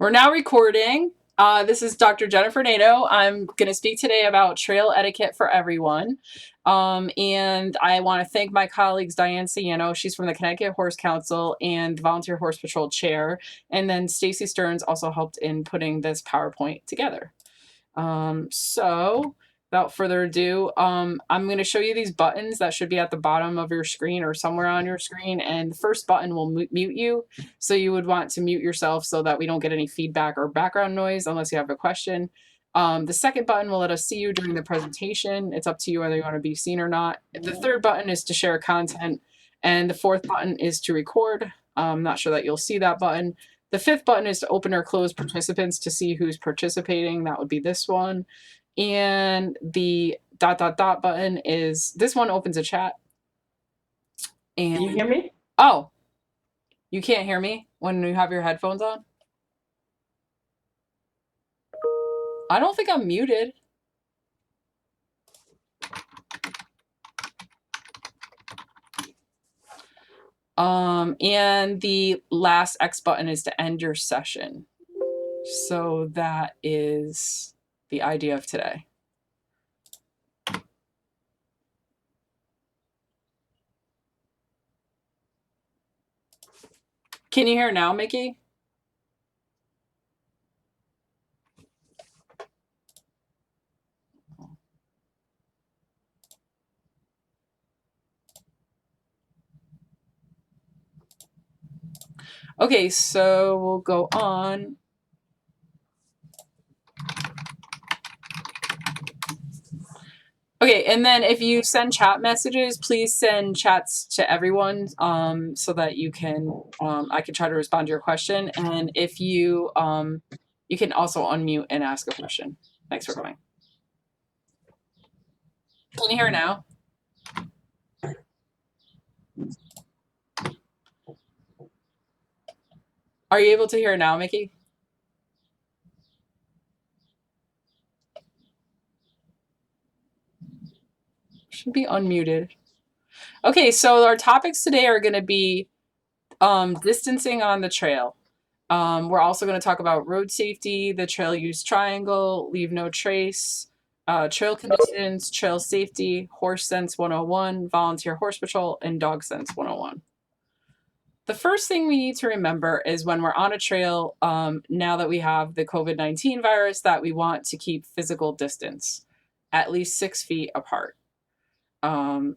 We're now recording. This is Dr. Jenifer Nadeau. I'm going to speak today about trail etiquette for everyone. And I want to thank my colleagues, Diane Ciano, she's from the Connecticut Horse Council and the Volunteer Horse Patrol Chair. And then Stacy Stearns also helped in putting this PowerPoint together. So without further ado, I'm going to show you these buttons that should be at the bottom of your screen or somewhere on your screen. And the first button will mute you. So you would want to mute yourself so that we don't get any feedback or background noise unless you have a question. The second button will let us see you during the presentation. It's up to you whether you want to be seen or not. The third button is to share content. And the fourth button is to record. I'm not sure that you'll see that button. The fifth button is to open or close participants to see who's participating. That would be this one. And the ... button is, this one opens a chat. And, can you hear me? Oh, you can't hear me when you have your headphones on? I don't think I'm muted. And the last X button is to end your session. So that is the idea of today. Can you hear now, Mickey? Okay, so we'll go on. Okay, and then if you send chat messages, please send chats to everyone so that you can, I can try to respond to your question. And if you, you can also unmute and ask a question. Thanks for coming. Can you hear now? Are you able to hear now, Mickey? Should be unmuted. Okay, so our topics today are going to be distancing on the trail. We're also going to talk about road safety, the trail use triangle, leave no trace, trail conditions, trail safety, horse sense 101, volunteer horse patrol, and dog sense 101. The first thing we need to remember is when we're on a trail, now that we have the COVID-19 virus, that we want to keep physical distance, at least 6 feet apart.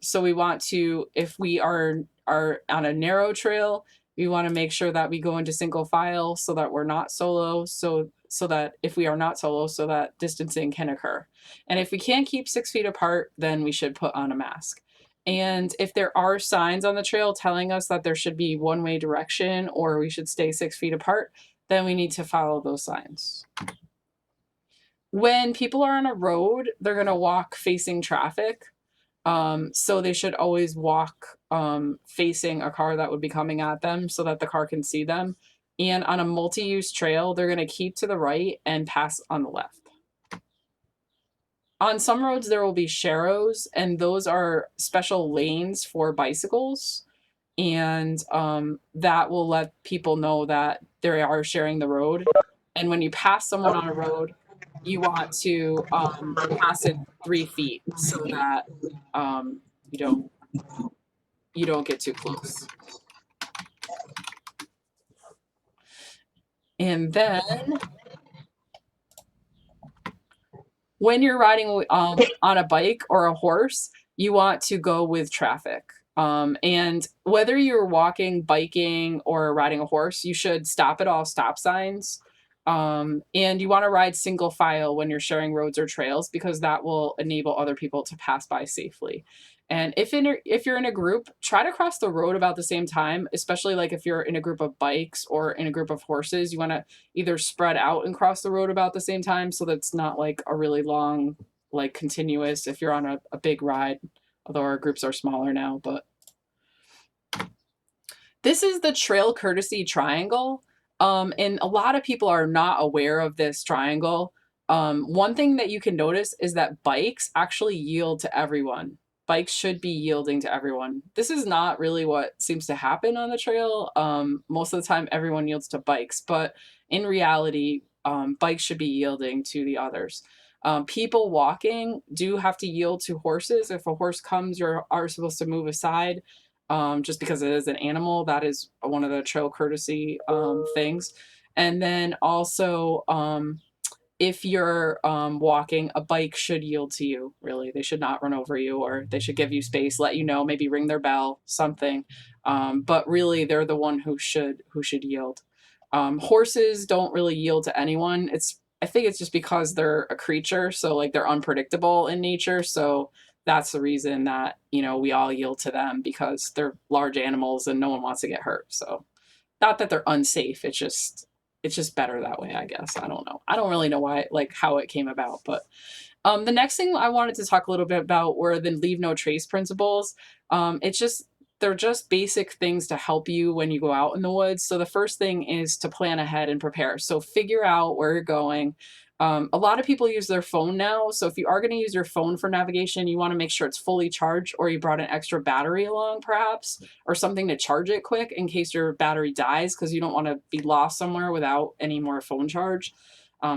So we want to, if we are on a narrow trail, we want to make sure that we go into single file so that we're not solo, so that if we are not solo, so that distancing can occur. And if we can't keep 6 feet apart, then we should put on a mask. And if there are signs on the trail telling us that there should be one-way direction or we should stay 6 feet apart, then we need to follow those signs. When people are on a road, they're going to walk facing traffic. So they should always walk facing a car that would be coming at them so that the car can see them. And on a multi-use trail, they're going to keep to the right and pass on the left. On some roads, there will be sharrows, and those are special lanes for bicycles. And that will let people know that they are sharing the road. And when you pass someone on a road, you want to pass it 3 feet so that you don't get too close. And then when you're riding on a bike or a horse, you want to go with traffic. And whether you're walking, biking, or riding a horse, you should stop at all stop signs. And you want to ride single file when you're sharing roads or trails because that will enable other people to pass by safely. And if you're in a group, try to cross the road about the same time, especially like if you're in a group of bikes or in a group of horses, you want to either spread out and cross the road about the same time so that's not like a really long, like continuous if you're on a big ride, although our groups are smaller now. But this is the trail courtesy triangle. And a lot of people are not aware of this triangle. One thing that you can notice is that bikes actually yield to everyone. bikes should be yielding to everyone. This is not really what seems to happen on the trail. Most of the time, everyone yields to bikes, but in reality, bikes should be yielding to the others. People walking do have to yield to horses. If a horse comes, you are supposed to move aside, just because it is an animal. That is one of the trail courtesy things. And then also, if you're walking, a bike should yield to you, really. They should not run over you, or they should give you space, let you know, maybe ring their bell, something. But really, they're the one who should yield. Horses don't really yield to anyone. I think it's just because they're a creature, so like they're unpredictable in nature. So that's the reason that, we all yield to them, because they're large animals and no one wants to get hurt. So not that they're unsafe. It's just better that way, I guess. I don't know. I don't really know why, like how it came about, but the next thing I wanted to talk a little bit about were the leave no trace principles. They're just basic things to help you when you go out in the woods. So the first thing is to plan ahead and prepare. So figure out where you're going. A lot of people use their phone now. So if you are going to use your phone for navigation, you want to make sure it's fully charged, or you brought an extra battery along perhaps, or something to charge it quick in case your battery dies, because you don't want to be lost somewhere without any more phone charge,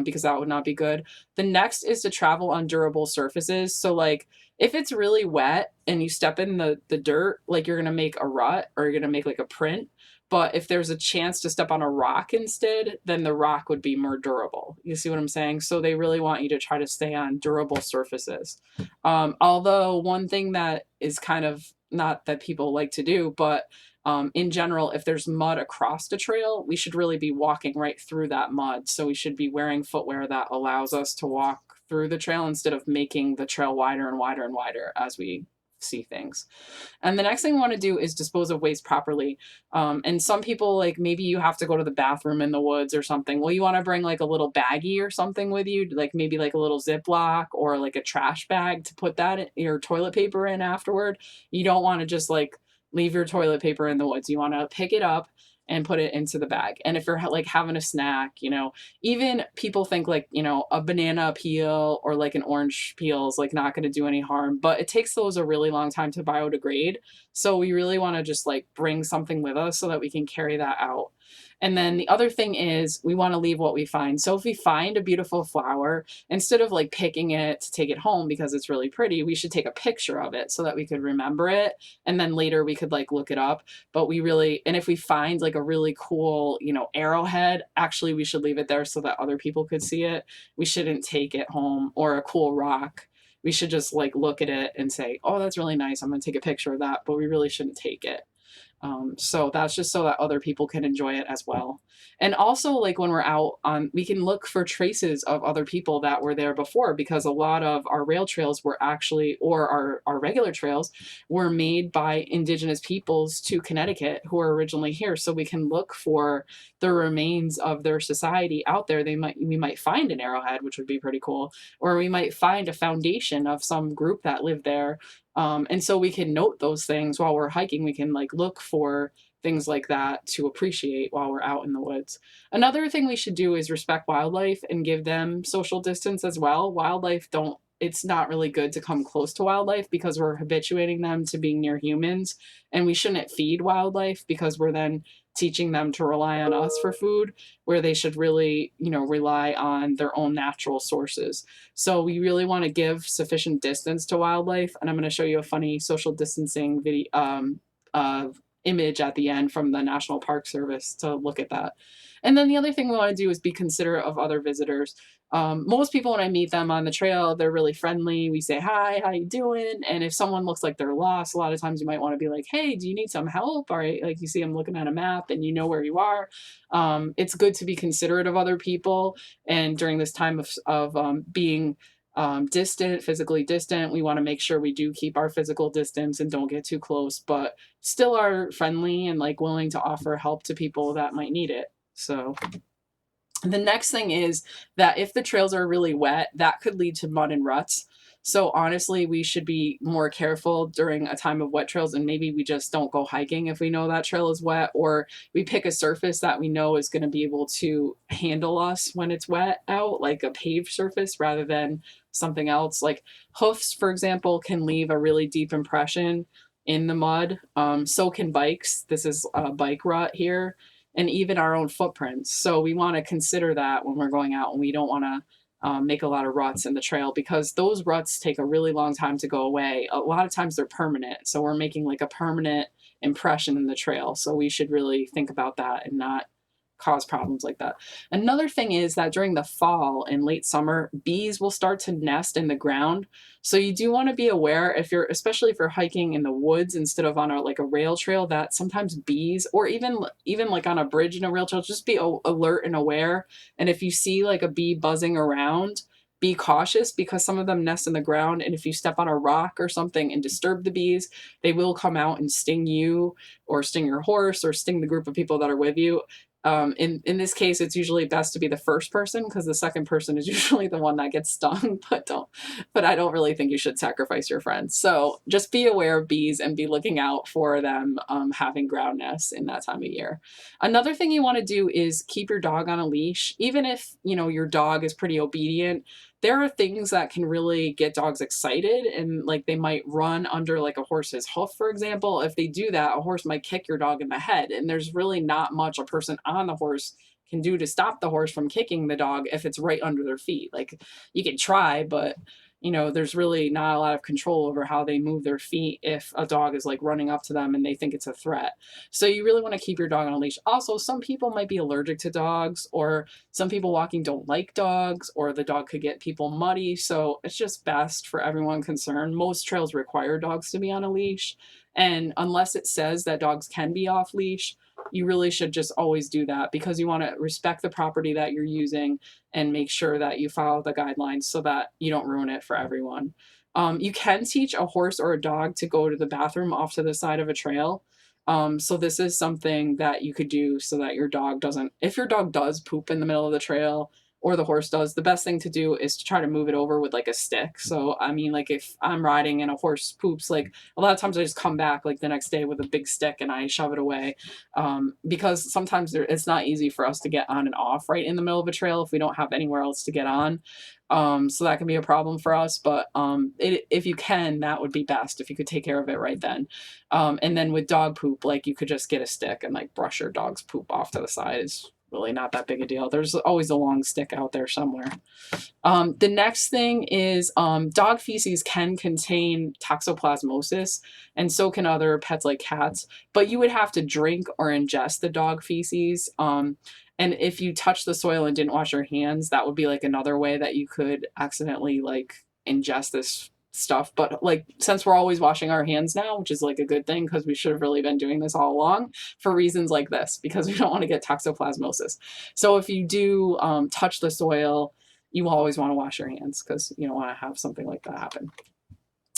because that would not be good. The next is to travel on durable surfaces. So like if it's really wet and you step in the dirt, like you're going to make a rut, or you're going to make like a print. But if there's a chance to step on a rock instead, then the rock would be more durable. You see what I'm saying? So they really want you to try to stay on durable surfaces. Although one thing that is kind of not that people like to do, but in general, if there's mud across the trail, we should really be walking right through that mud. So we should be wearing footwear that allows us to walk through the trail instead of making the trail wider and wider and wider as we see things. And the next thing we want to do is dispose of waste properly. And some people, like maybe you have to go to the bathroom in the woods or something. Well, you want to bring like a little baggie or something with you, like maybe like a little Ziploc or like a trash bag to put that in, your toilet paper in afterward. You don't want to just like leave your toilet paper in the woods. You want to pick it up and put it into the bag. And if you're like having a snack, even people think like, a banana peel or like an orange peel is like not going to do any harm, but it takes those a really long time to biodegrade. So we really want to just like bring something with us so that we can carry that out. And then the other thing is we want to leave what we find. So if we find a beautiful flower, instead of like picking it to take it home because it's really pretty, we should take a picture of it so that we could remember it. And then later we could like look it up. But and if we find like a really cool, arrowhead, actually we should leave it there so that other people could see it. We shouldn't take it home, or a cool rock. We should just like look at it and say, oh, that's really nice, I'm going to take a picture of that, but we really shouldn't take it. So that's just so that other people can enjoy it as well. And also, like when we're out we can look for traces of other people that were there before, because a lot of our rail trails were actually, or our regular trails were made by indigenous peoples to Connecticut who were originally here. So we can look for the remains of their society out there. We might find an arrowhead, which would be pretty cool, or we might find a foundation of some group that lived there. And so we can note those things while we're hiking. We can like look for things like that to appreciate while we're out in the woods. Another thing we should do is respect wildlife and give them social distance as well. It's not really good to come close to wildlife because we're habituating them to being near humans, and we shouldn't feed wildlife because we're then teaching them to rely on us for food, where they should really, rely on their own natural sources. So we really want to give sufficient distance to wildlife. And I'm going to show you a funny social distancing video, image at the end from the National Park Service to look at that. And then the other thing we want to do is be considerate of other visitors. Most people, when I meet them on the trail, they're really friendly. We say, hi, how you doing? And if someone looks like they're lost, a lot of times you might want to be like, hey, do you need some help? Or like you see them looking at a map and you know where you are. It's good to be considerate of other people. And during this time of being physically distant, we want to make sure we do keep our physical distance and don't get too close, but still are friendly and like willing to offer help to people that might need it. So The next thing is that if the trails are really wet, that could lead to mud and ruts. So honestly, we should be more careful during a time of wet trails, and maybe we just don't go hiking if we know that trail is wet, or we pick a surface that we know is going to be able to handle us when it's wet out, like a paved surface rather than something else. Like hoofs, for example, can leave a really deep impression in the mud. So can bikes. This is a bike rut here, and even our own footprints. So we want to consider that when we're going out, and we don't want to make a lot of ruts in the trail, because those ruts take a really long time to go away. A lot of times they're permanent. So we're making like a permanent impression in the trail. So we should really think about that and not cause problems like that. Another thing is that during the fall and late summer, bees will start to nest in the ground. So you do want to be aware, if you're, especially if you're hiking in the woods instead of on a like a rail trail, that sometimes bees, or even like on a bridge in a rail trail, just be alert and aware. And if you see like a bee buzzing around, be cautious, because some of them nest in the ground, and if you step on a rock or something and disturb the bees, they will come out and sting you or sting your horse or sting the group of people that are with you. In this case, it's usually best to be the first person, because the second person is usually the one that gets stung. But I don't really think you should sacrifice your friends. So just be aware of bees and be looking out for them having ground nests in that time of year. Another thing you want to do is keep your dog on a leash, even if your dog is pretty obedient. There are things that can really get dogs excited, and like they might run under like a horse's hoof, for example. If they do that, a horse might kick your dog in the head, and there's really not much a person on the horse can do to stop the horse from kicking the dog if it's right under their feet. Like you can try, but there's really not a lot of control over how they move their feet if a dog is like running up to them and they think it's a threat. So you really want to keep your dog on a leash. Also, some people might be allergic to dogs, or some people walking don't like dogs, or the dog could get people muddy. So it's just best for everyone concerned. Most trails require dogs to be on a leash. And unless it says that dogs can be off leash, you really should just always do that, because you want to respect the property that you're using and make sure that you follow the guidelines so that you don't ruin it for everyone. You can teach a horse or a dog to go to the bathroom off to the side of a trail. So this is something that you could do so that your dog doesn't, if your dog does poop in the middle of the trail, or the horse does, the best thing to do is to try to move it over with like a stick. So, I mean, like if I'm riding and a horse poops, like a lot of times I just come back like the next day with a big stick and I shove it away. Because sometimes it's not easy for us to get on and off right in the middle of a trail if we don't have anywhere else to get on. So that can be a problem for us, but if you can, that would be best if you could take care of it right then. And then with dog poop, like you could just get a stick and like brush your dog's poop off to the side. It's really not that big a deal. There's always a long stick out there somewhere. The next thing is dog feces can contain toxoplasmosis, and so can other pets like cats, but you would have to drink or ingest the dog feces. And if you touch the soil and didn't wash your hands, that would be like another way that you could accidentally like ingest this stuff. But like, since we're always washing our hands now, which is like a good thing, because we should have really been doing this all along for reasons like this, because we don't want to get toxoplasmosis. So if you do touch the soil, you always want to wash your hands, because you don't want to have something like that happen.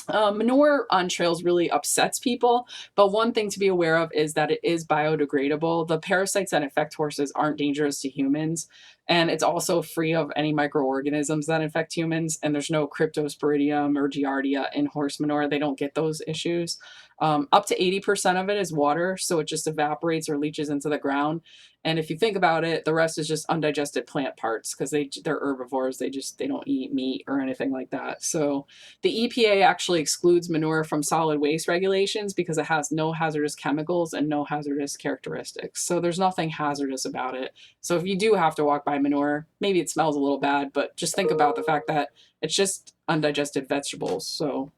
Manure on trails really upsets people, but one thing to be aware of is that it is biodegradable. The parasites that infect horses aren't dangerous to humans, and it's also free of any microorganisms that infect humans, and there's no cryptosporidium or giardia in horse manure. They don't get those issues. Up to 80% of it is water, so it just evaporates or leaches into the ground. And if you think about it, the rest is just undigested plant parts, because they're herbivores. They don't eat meat or anything like that. So the EPA actually excludes manure from solid waste regulations because it has no hazardous chemicals and no hazardous characteristics. So there's nothing hazardous about it. So if you do have to walk by manure, maybe it smells a little bad, but just think about the fact that it's just undigested vegetables. So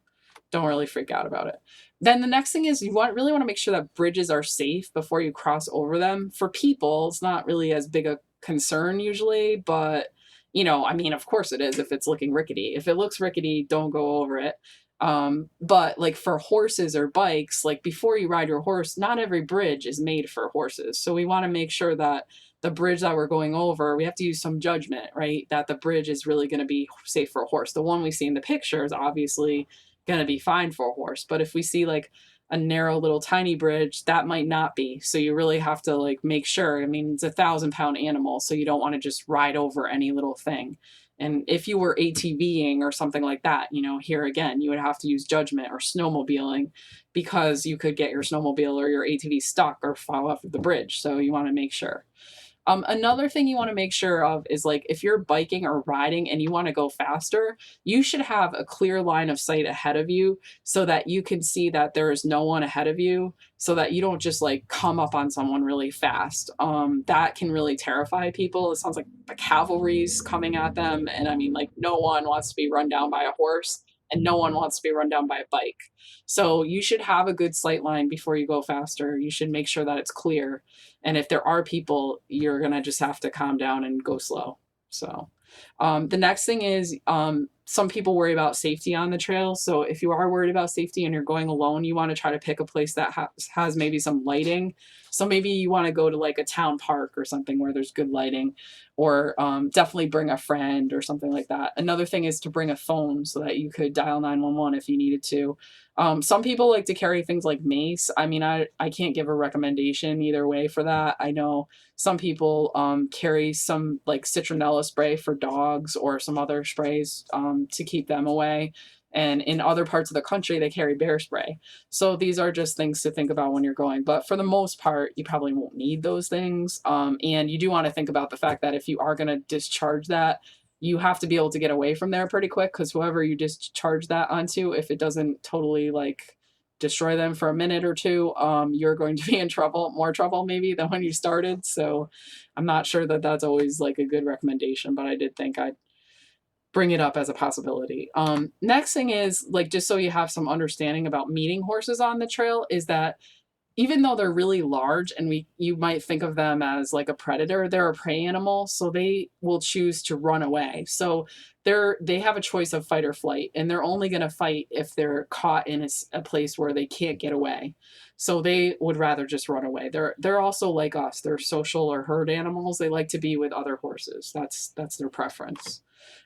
don't really freak out about it. Then the next thing is really want to make sure that bridges are safe before you cross over them. For people, it's not really as big a concern usually, but I mean, of course it is if it's looking rickety. If it looks rickety, don't go over it. But like for horses or bikes, like before you ride your horse, not every bridge is made for horses. So we want to make sure that the bridge that we're going over, we have to use some judgment, right? That the bridge is really going to be safe for a horse. The one we see in the picture is obviously going to be fine for a horse. But if we see like a narrow little tiny bridge, that might not be. So you really have to like make sure. I mean, it's a 1,000-pound animal, so you don't want to just ride over any little thing. And if you were ATVing or something like that, you know, here again, you would have to use judgment, or snowmobiling, because you could get your snowmobile or your ATV stuck or fall off of the bridge. So you want to make sure. Another thing you want to make sure of is like if you're biking or riding and you want to go faster, you should have a clear line of sight ahead of you so that you can see that there is no one ahead of you, so that you don't just like come up on someone really fast. That can really terrify people. It sounds like the cavalry's coming at them. And I mean, like, no one wants to be run down by a horse and no one wants to be run down by a bike. So you should have a good sight line before you go faster. You should make sure that it's clear. And if there are people, you're going to just have to calm down and go slow. So the next thing is some people worry about safety on the trail. So if you are worried about safety and you're going alone, you want to try to pick a place that has maybe some lighting. So maybe you want to go to like a town park or something where there's good lighting, or definitely bring a friend or something like that. Another thing is to bring a phone so that you could dial 911 if you needed to. Some people like to carry things like mace. I mean, I can't give a recommendation either way for that. I know some people carry some like citronella spray for dogs or some other sprays to keep them away. And in other parts of the country, they carry bear spray. So these are just things to think about when you're going. But for the most part, you probably won't need those things. And you do want to think about the fact that if you are going to discharge that, you have to be able to get away from there pretty quick, because whoever you discharge that onto, if it doesn't totally like destroy them for a minute or two, you're going to be in trouble, more trouble maybe than when you started. So I'm not sure that that's always like a good recommendation, but I did think I'd bring it up as a possibility. Next thing is like, just so you have some understanding about meeting horses on the trail, is that even though they're really large and you might think of them as like a predator, they're a prey animal, so they will choose to run away. So they have a choice of fight or flight, and they're only going to fight if they're caught in a place where they can't get away. So they would rather just run away. They're also like us. They're social or herd animals. They like to be with other horses. That's their preference.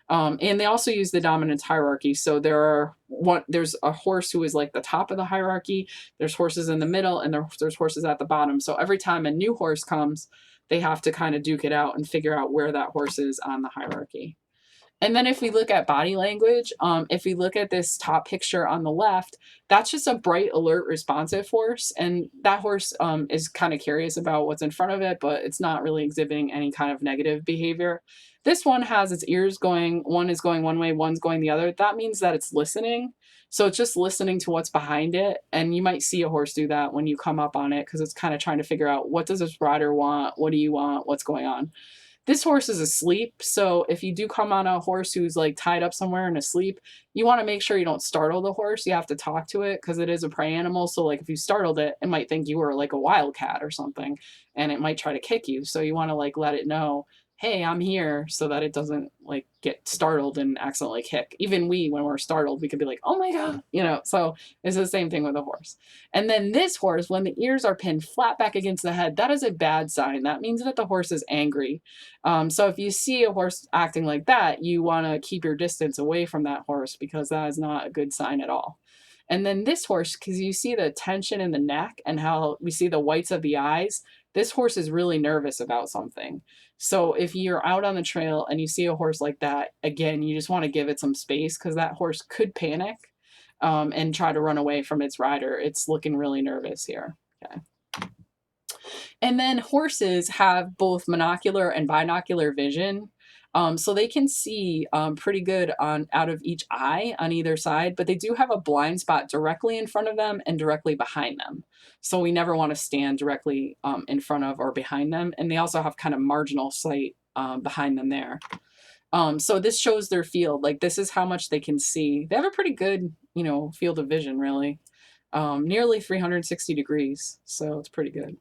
And they also use the dominance hierarchy. So there's a horse who is like the top of the hierarchy. There's horses in the middle, and there's horses at the bottom. So every time a new horse comes, they have to kind of duke it out and figure out where that horse is on the hierarchy. And then if we look at body language, if we look at this top picture on the left, that's just a bright, alert, responsive horse. And that horse is kind of curious about what's in front of it, but it's not really exhibiting any kind of negative behavior. This one has its ears going, one is going one way, one's going the other. That means that it's listening. So it's just listening to what's behind it. And you might see a horse do that when you come up on it, because it's kind of trying to figure out, what does this rider want? What do you want? What's going on? This horse is asleep, so if you do come on a horse who's like tied up somewhere and asleep, you want to make sure you don't startle the horse. You have to talk to it because it is a prey animal. So like if you startled it, it might think you were like a wildcat or something, and it might try to kick you. So you want to like let it know, hey, I'm here, so that it doesn't like get startled and accidentally kick. Even when we're startled, we could be like, oh my God, you know. So it's the same thing with a horse. And then this horse, when the ears are pinned flat back against the head, that is a bad sign. That means that the horse is angry. So if you see a horse acting like that, you want to keep your distance away from that horse, because that is not a good sign at all. And then this horse, because you see the tension in the neck and how we see the whites of the eyes, this horse is really nervous about something. So if you're out on the trail and you see a horse like that, again, you just want to give it some space, because that horse could panic and try to run away from its rider. It's looking really nervous here. Okay. And then horses have both monocular and binocular vision. So they can see pretty good out of each eye on either side, but they do have a blind spot directly in front of them and directly behind them. So we never want to stand directly in front of or behind them. And they also have kind of marginal sight behind them there. So this shows their field. Like, this is how much they can see. They have a pretty good, field of vision, really. Nearly 360 degrees. So it's pretty good.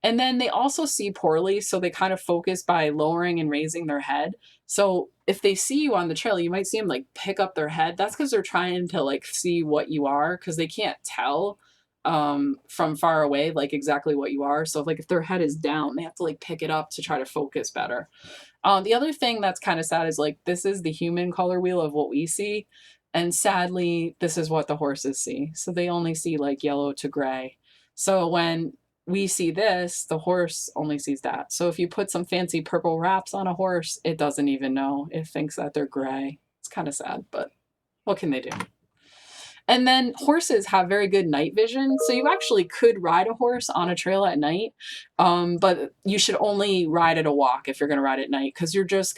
And then they also see poorly, so they kind of focus by lowering and raising their head. So if they see you on the trail, you might see them like pick up their head. That's because they're trying to like see what you are, because they can't tell from far away like exactly what you are. So like if their head is down, they have to like pick it up to try to focus better. The other thing that's kind of sad is like, this is the human color wheel of what we see. And sadly, this is what the horses see. So they only see like yellow to gray. So when we see this, the horse only sees that. So if you put some fancy purple wraps on a horse, it doesn't even know. It thinks that they're gray. It's kind of sad, but what can they do? And then horses have very good night vision. So you actually could ride a horse on a trail at night, but you should only ride at a walk if you're going to ride at night, because it's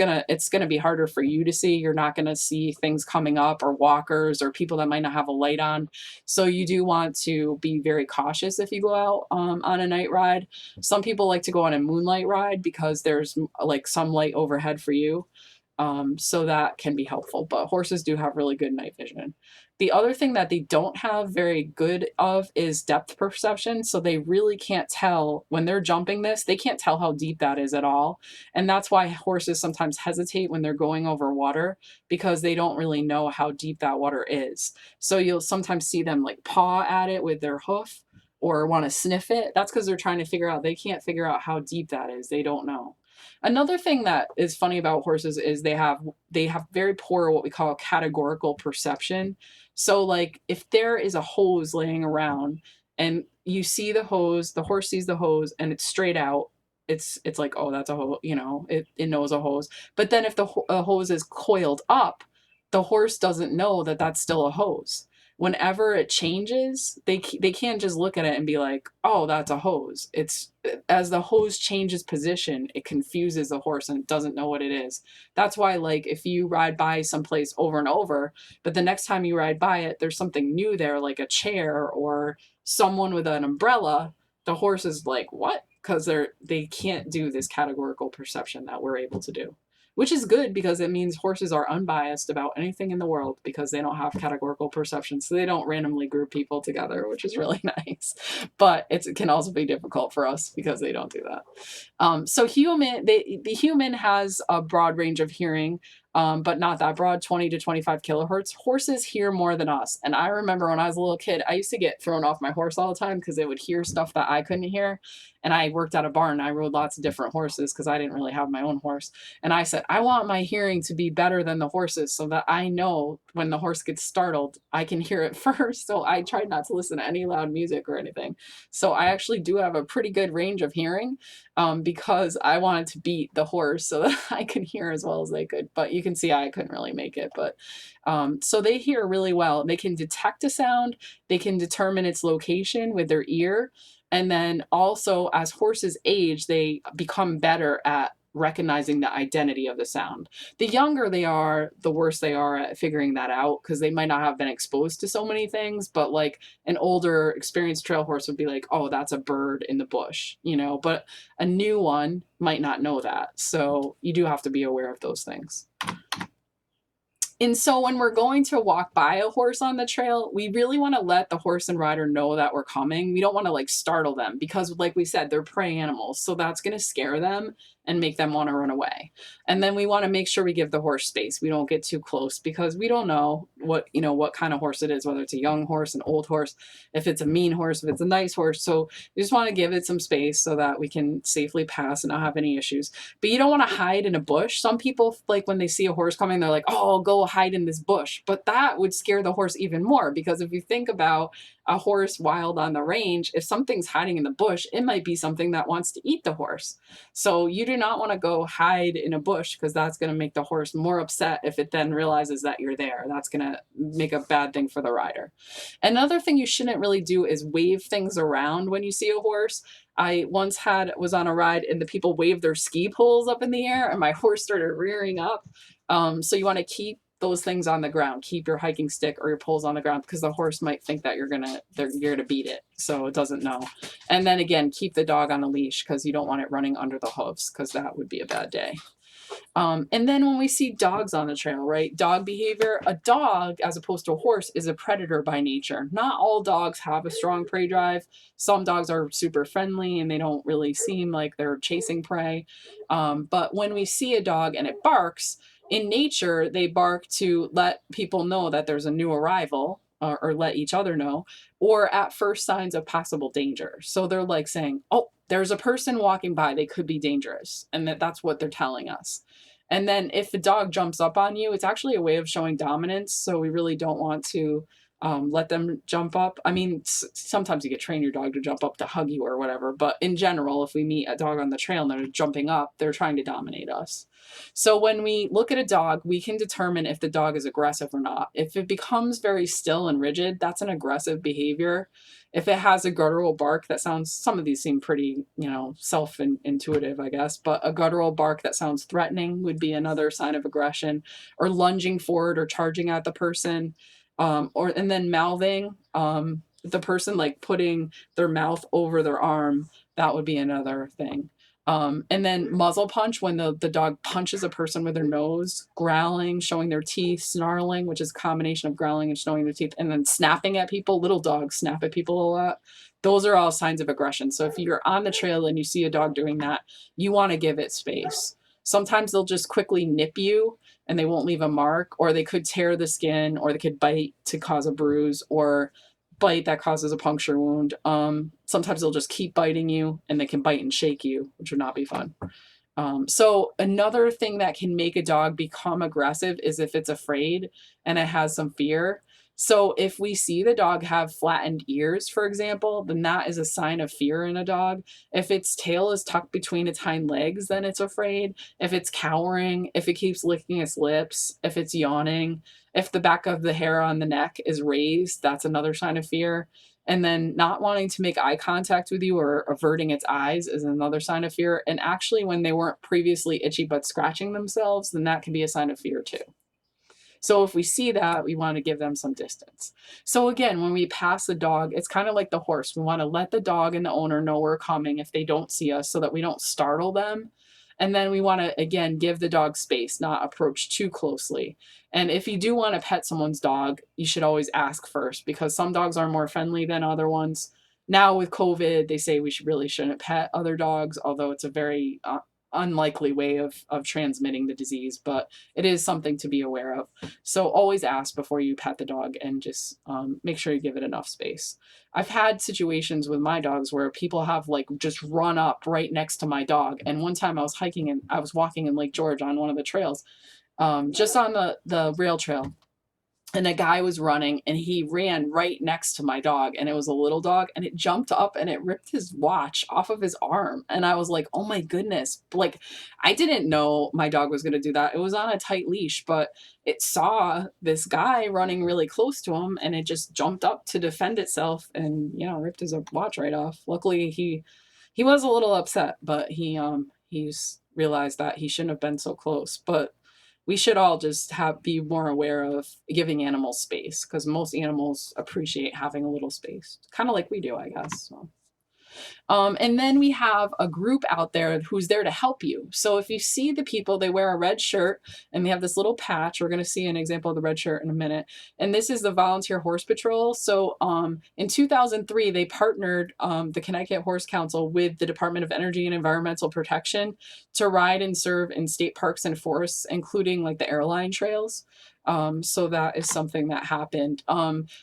going to be harder for you to see. You're not going to see things coming up, or walkers or people that might not have a light on. So you do want to be very cautious if you go out on a night ride. Some people like to go on a moonlight ride because there's like some light overhead for you. So that can be helpful, but horses do have really good night vision. The other thing that they don't have very good of is depth perception. So they really can't tell when they're jumping this, they can't tell how deep that is at all. And that's why horses sometimes hesitate when they're going over water, because they don't really know how deep that water is. So you'll sometimes see them like paw at it with their hoof or want to sniff it. That's because they're trying to figure out, they can't figure out how deep that is. They don't know. Another thing that is funny about horses is they have very poor what we call categorical perception. So like if there is a hose laying around and you see the hose, the horse sees the hose and it's straight out, it's like, oh, that's a hose, it knows a hose. But then if the hose is coiled up, the horse doesn't know that that's still a hose. Whenever it changes, they can't just look at it and be like, oh, that's a hose. It's as the hose changes position, it confuses the horse and it doesn't know what it is. That's why, like, if you ride by someplace over and over, but the next time you ride by it, there's something new there, like a chair or someone with an umbrella, the horse is like, what? Because they can't do this categorical perception that we're able to do, which is good because it means horses are unbiased about anything in the world because they don't have categorical perception. So they don't randomly group people together, which is really nice. But it can also be difficult for us because they don't do that. So the human has a broad range of hearing, but not that broad, 20 to 25 kilohertz. Horses hear more than us. And I remember when I was a little kid, I used to get thrown off my horse all the time because it would hear stuff that I couldn't hear. And I worked at a barn. I rode lots of different horses because I didn't really have my own horse. And I said, I want my hearing to be better than the horses so that I know when the horse gets startled, I can hear it first. So I tried not to listen to any loud music or anything. So I actually do have a pretty good range of hearing because I wanted to beat the horse so that I could hear as well as they could. But you can see I couldn't really make it. But so they hear really well. They can detect a sound. They can determine its location with their ear. And then also, as horses age, they become better at recognizing the identity of the sound. The younger they are, the worse they are at figuring that out because they might not have been exposed to so many things. But like an older, experienced trail horse would be like, oh, that's a bird in the bush, but a new one might not know that. So you do have to be aware of those things. And so when we're going to walk by a horse on the trail, we really want to let the horse and rider know that we're coming. We don't want to like startle them because like we said, they're prey animals. So that's going to scare them and make them want to run away. And then we want to make sure we give the horse space. We don't get too close because we don't know what kind of horse it is, whether it's a young horse, an old horse, if it's a mean horse, if it's a nice horse. So we just want to give it some space so that we can safely pass and not have any issues. But you don't want to hide in a bush. Some people, like when they see a horse coming, they're like, oh, I'll go hide in this bush. But that would scare the horse even more because if you think about a horse wild on the range, if something's hiding in the bush, it might be something that wants to eat the horse. So you do not want to go hide in a bush because that's going to make the horse more upset if it then realizes that you're there. That's going to make a bad thing for the rider. Another thing you shouldn't really do is wave things around when you see a horse. I once was on a ride and the people waved their ski poles up in the air and my horse started rearing up. So you want to keep those things on the ground. Keep your hiking stick or your poles on the ground because the horse might think that you're gonna beat it, so it doesn't know. And then again, keep the dog on a leash because you don't want it running under the hooves because that would be a bad day. And then when we see dogs on the trail, right? Dog behavior, a dog, as opposed to a horse, is a predator by nature. Not all dogs have a strong prey drive. Some dogs are super friendly and they don't really seem like they're chasing prey. But when we see a dog and it barks, in nature, they bark to let people know that there's a new arrival or let each other know, or at first signs of possible danger. So they're like saying, oh, there's a person walking by, they could be dangerous. And that's what they're telling us. And then if the dog jumps up on you, it's actually a way of showing dominance. So we really don't want to let them jump up. I mean, sometimes you get train your dog to jump up to hug you or whatever, but in general, if we meet a dog on the trail and they're jumping up, they're trying to dominate us. So when we look at a dog, we can determine if the dog is aggressive or not. If it becomes very still and rigid, that's an aggressive behavior. If it has a guttural bark that sounds, some of these seem pretty, self-intuitive, I guess, but a guttural bark that sounds threatening would be another sign of aggression, or lunging forward or charging at the person, and then mouthing, the person like putting their mouth over their arm, that would be another thing. And then muzzle punch, when the dog punches a person with their nose, growling, showing their teeth, snarling, which is a combination of growling and showing their teeth, and then snapping at people. Little dogs snap at people a lot. Those are all signs of aggression. So if you're on the trail and you see a dog doing that, you want to give it space. Sometimes they'll just quickly nip you and they won't leave a mark, or they could tear the skin, or they could bite to cause a bruise, or bite that causes a puncture wound. Sometimes they'll just keep biting you, and they can bite and shake you, which would not be fun. So another thing that can make a dog become aggressive is if it's afraid and it has some fear. So if we see the dog have flattened ears, for example, then that is a sign of fear in a dog. If its tail is tucked between its hind legs, then it's afraid. If it's cowering, if it keeps licking its lips, if it's yawning, if the back of the hair on the neck is raised, that's another sign of fear. And then not wanting to make eye contact with you or averting its eyes is another sign of fear. And actually, when they weren't previously itchy but scratching themselves, then that can be a sign of fear too. So if we see that, we want to give them some distance. So again, when we pass the dog, it's kind of like the horse. We want to let the dog and the owner know we're coming if they don't see us, so that we don't startle them. And then we want to, again, give the dog space, not approach too closely. And if you do want to pet someone's dog, you should always ask first, because some dogs are more friendly than other ones. Now with COVID, they say we shouldn't pet other dogs, although it's a very unlikely way of transmitting the disease, but it is something to be aware of. So always ask before you pet the dog, and just make sure you give it enough space. I've had situations with my dogs where people have like just run up right next to my dog. And one time I was hiking and I was walking in Lake George on one of the trails, just on the rail trail. And a guy was running and he ran right next to my dog, and it was a little dog, and it jumped up and it ripped his watch off of his arm. And I was like, oh my goodness. Like, I didn't know my dog was going to do that. It was on a tight leash, but it saw this guy running really close to him, and it just jumped up to defend itself and, ripped his watch right off. Luckily he was a little upset, but he's realized that he shouldn't have been so close. But we should all just be more aware of giving animals space, because most animals appreciate having a little space, kind of like we do, I guess. So. And then we have a group out there who's there to help you. So if you see the people, they wear a red shirt and they have this little patch. We're going to see an example of the red shirt in a minute. And this is the Volunteer Horse Patrol. So in 2003, they partnered, the Connecticut Horse Council, with the Department of Energy and Environmental Protection to ride and serve in state parks and forests, including like the airline trails. So that is something that happened.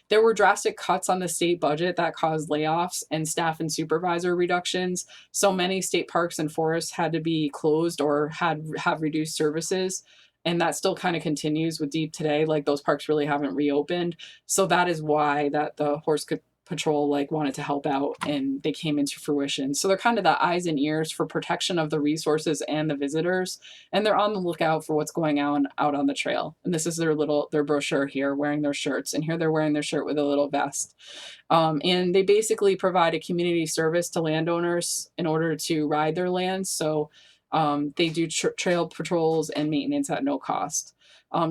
There were drastic cuts on the state budget that caused layoffs and staff and supervisor reductions. So many state parks and forests had to be closed or have reduced services. And that still kind of continues with Deep today. Like, those parks really haven't reopened. So that is why that the Horse Patrol wanted to help out, and they came into fruition. So they're kind of the eyes and ears for protection of the resources and the visitors, and they're on the lookout for what's going on out on the trail. And this is their brochure here, wearing their shirts, and here they're wearing their shirt with a little vest. And they basically provide a community service to landowners in order to ride their lands. So they do trail patrols and maintenance at no cost.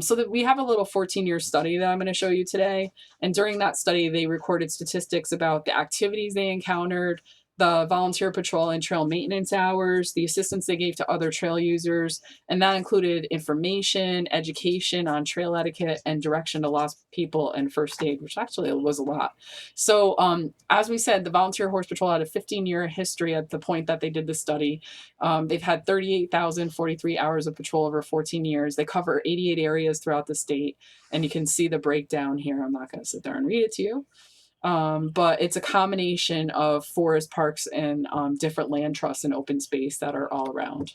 So that we have a little 14-year study that I'm going to show you today. And during that study, they recorded statistics about the activities they encountered, the volunteer patrol and trail maintenance hours, the assistance they gave to other trail users, and that included information, education on trail etiquette, and direction to lost people, and first aid, which actually was a lot. So as we said, the Volunteer Horse Patrol had a 15-year history at the point that they did the study. They've had 38,043 hours of patrol over 14 years. They cover 88 areas throughout the state, and you can see the breakdown here. I'm not going to sit there and read it to you. But it's a combination of forest parks and different land trusts and open space that are all around.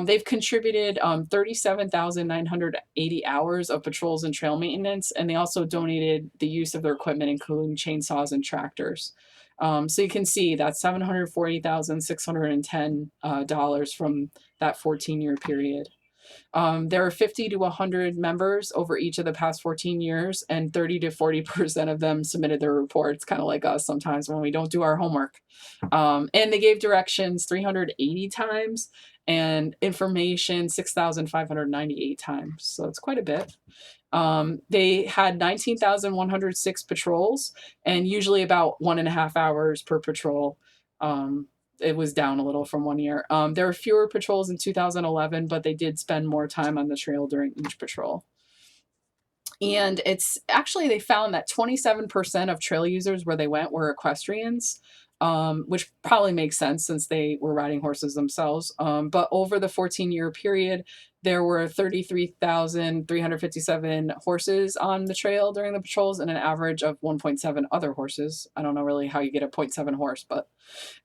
They've contributed 37,980 hours of patrols and trail maintenance, and they also donated the use of their equipment, including chainsaws and tractors. So you can see that $740,610 from that 14-year period. There are 50 to 100 members over each of the past 14 years, and 30 to 40% of them submitted their reports, kind of like us sometimes when we don't do our homework. And they gave directions 380 times and information 6,598 times. So it's quite a bit. They had 19,106 patrols and usually about 1.5 hours per patrol. It was down a little from one year. There were fewer patrols in 2011, but they did spend more time on the trail during each patrol. And it's actually, they found that 27% of trail users where they went were equestrians, which probably makes sense since they were riding horses themselves. But over the 14-year period, there were 33,357 horses on the trail during the patrols and an average of 1.7 other horses. I don't know really how you get a 0.7 horse, but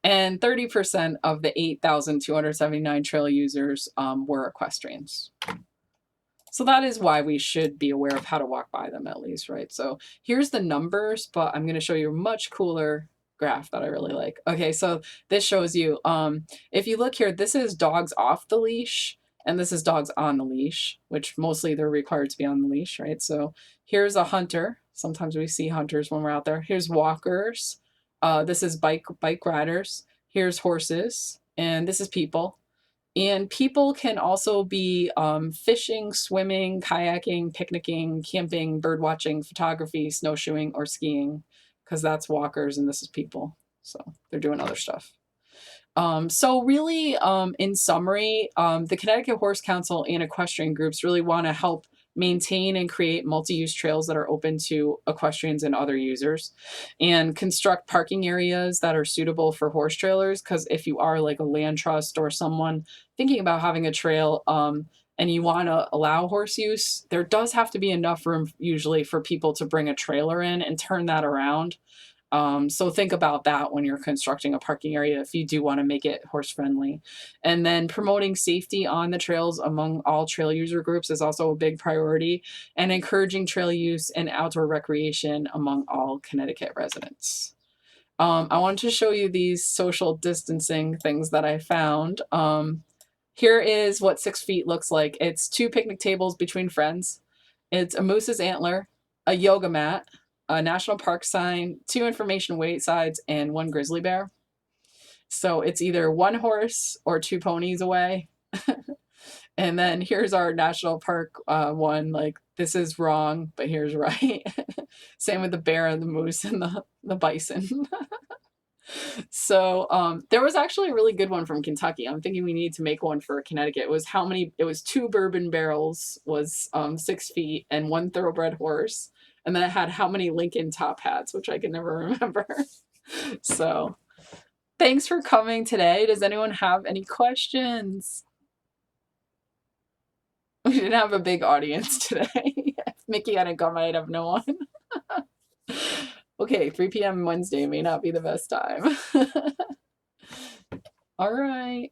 and 30% of the 8,279 trail users were equestrians. So that is why we should be aware of how to walk by them at least, right? So here's the numbers, but I'm going to show you a much cooler graph that I really like. Okay, so this shows you, if you look here, this is dogs off the leash, and this is dogs on the leash, which mostly they're required to be on the leash, right? So here's a hunter. Sometimes we see hunters when we're out there. Here's walkers. This is bike riders. Here's horses, and this is people. And people can also be fishing, swimming, kayaking, picnicking, camping, bird watching, photography, snowshoeing, or skiing, because that's walkers and this is people. So they're doing other stuff. So really, in summary, the Connecticut Horse Council and equestrian groups really want to help maintain and create multi-use trails that are open to equestrians and other users, and construct parking areas that are suitable for horse trailers. Because if you are like a land trust or someone thinking about having a trail and you want to allow horse use, there does have to be enough room usually for people to bring a trailer in and turn that around. So think about that when you're constructing a parking area if you do want to make it horse friendly. And then promoting safety on the trails among all trail user groups is also a big priority, and encouraging trail use and outdoor recreation among all Connecticut residents. I wanted to show you these social distancing things that I found. Here is what 6 feet looks like. It's 2 picnic tables between friends. It's a moose's antler, a yoga mat, a national park sign, 2 information wait sides, and 1 grizzly bear. So it's either 1 horse or 2 ponies away. And then here's our national park one. Like, this is wrong, but here's right. Same with the bear and the moose and the bison. So there was actually a really good one from Kentucky. I'm thinking we need to make one for Connecticut. It was how many? It was 2 bourbon barrels was 6 feet and 1 thoroughbred horse. And then it had how many Lincoln top hats, which I can never remember. So thanks for coming today. Does anyone have any questions? We didn't have a big audience today. If Mickey hadn't come, I'd have no one. Okay, 3 p.m. Wednesday may not be the best time. All right.